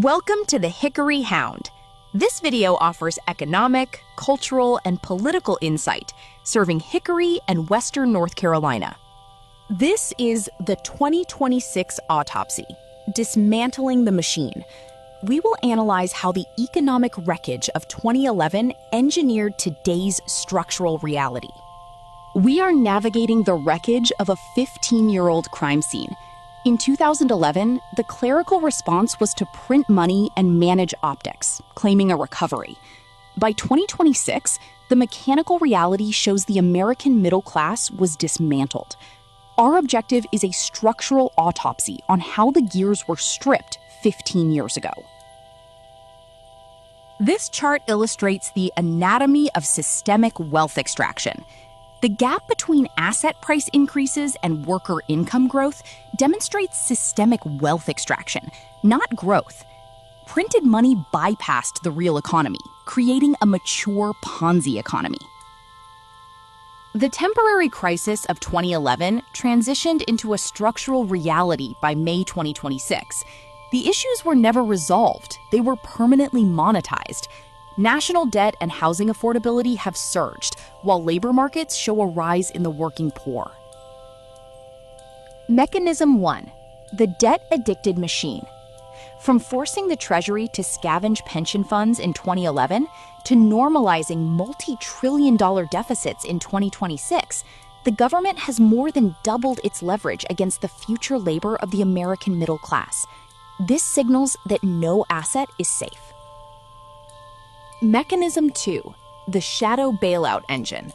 Welcome to the Hickory Hound. This video offers economic, cultural, and political insight serving Hickory and Western North Carolina. This is the 2026 Autopsy, Dismantling the Machine. We will analyze how the economic wreckage of 2011 engineered today's structural reality. We are navigating the wreckage of a 15-year-old crime scene. In 2011, the clerical response was to print money and manage optics, claiming a recovery. By 2026, the mechanical reality shows the American middle class was dismantled. Our objective is a structural autopsy on how the gears were stripped 15 years ago. This chart illustrates the anatomy of systemic wealth extraction. The gap between asset price increases and worker income growth demonstrates systemic wealth extraction, not growth. Printed money bypassed the real economy, creating a mature Ponzi economy. The temporary crisis of 2011 transitioned into a structural reality by May 2026. The issues were never resolved. They were permanently monetized. National debt and housing affordability have surged, while labor markets show a rise in the working poor. Mechanism 1. The debt-addicted machine. From forcing the Treasury to scavenge pension funds in 2011 to normalizing multi-trillion-dollar deficits in 2026, the government has more than doubled its leverage against the future labor of the American middle class. This signals that no asset is safe. Mechanism 2. The shadow bailout engine.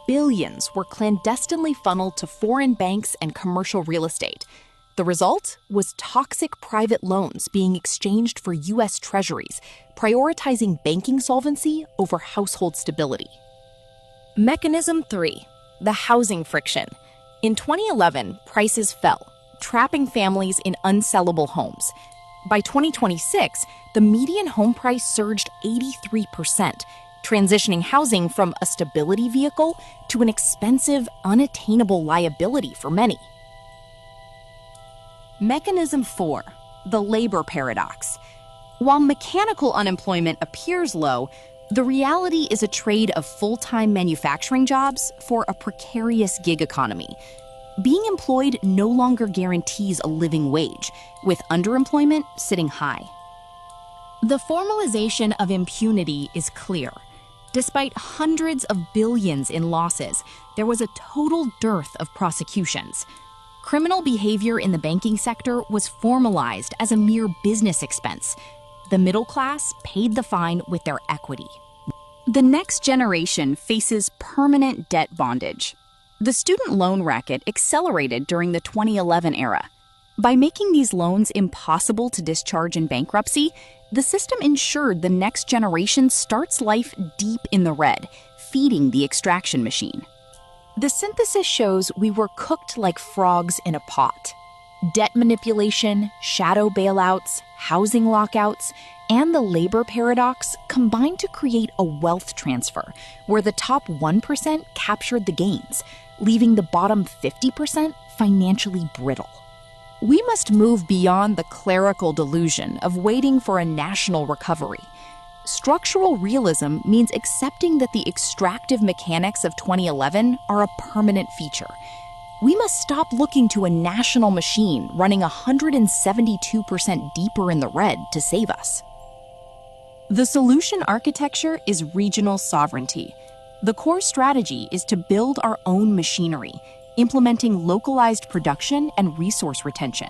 Billions were clandestinely funneled to foreign banks and commercial real estate. The result was toxic private loans being exchanged for U.S. treasuries, prioritizing banking solvency over household stability. Mechanism 3. The housing friction. In 2011, prices fell, trapping families in unsellable homes. By 2026, the median home price surged 83%, transitioning housing from a stability vehicle to an expensive, unattainable liability for many. Mechanism 4. The labor paradox. While mechanical unemployment appears low, the reality is a trade of full-time manufacturing jobs for a precarious gig economy. Being employed no longer guarantees a living wage, with underemployment sitting high. The formalization of impunity is clear. Despite hundreds of billions in losses, there was a total dearth of prosecutions. Criminal behavior in the banking sector was formalized as a mere business expense. The middle class paid the fine with their equity. The next generation faces permanent debt bondage. The student loan racket accelerated during the 2011 era. By making these loans impossible to discharge in bankruptcy, the system ensured the next generation starts life deep in the red, feeding the extraction machine. The synthesis shows we were cooked like frogs in a pot. Debt manipulation, shadow bailouts, housing lockouts, and the labor paradox combined to create a wealth transfer where the top 1% captured the gains, leaving the bottom 50% financially brittle. We must move beyond the clerical delusion of waiting for a national recovery. Structural realism means accepting that the extractive mechanics of 2011 are a permanent feature. We must stop looking to a national machine running 172% deeper in the red to save us. The solution architecture is regional sovereignty. The core strategy is to build our own machinery, implementing localized production and resource retention.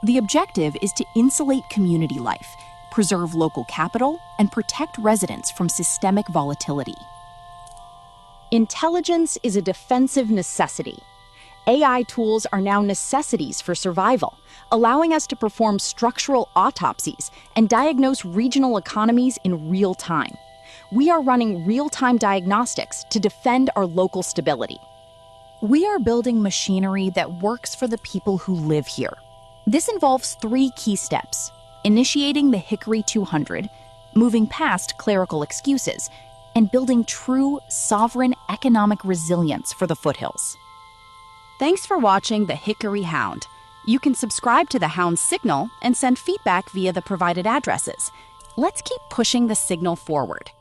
The objective is to insulate community life, preserve local capital, and protect residents from systemic volatility. Intelligence is a defensive necessity. AI tools are now necessities for survival, allowing us to perform structural autopsies and diagnose regional economies in real time. We are running real-time diagnostics to defend our local stability. We are building machinery that works for the people who live here. This involves 3 key steps: initiating the Hickory 200, moving past clerical excuses, and building true, sovereign economic resilience for the foothills. Thanks for watching The Hickory Hound. You can subscribe to the Hound's Signal and send feedback via the provided addresses. Let's keep pushing the signal forward.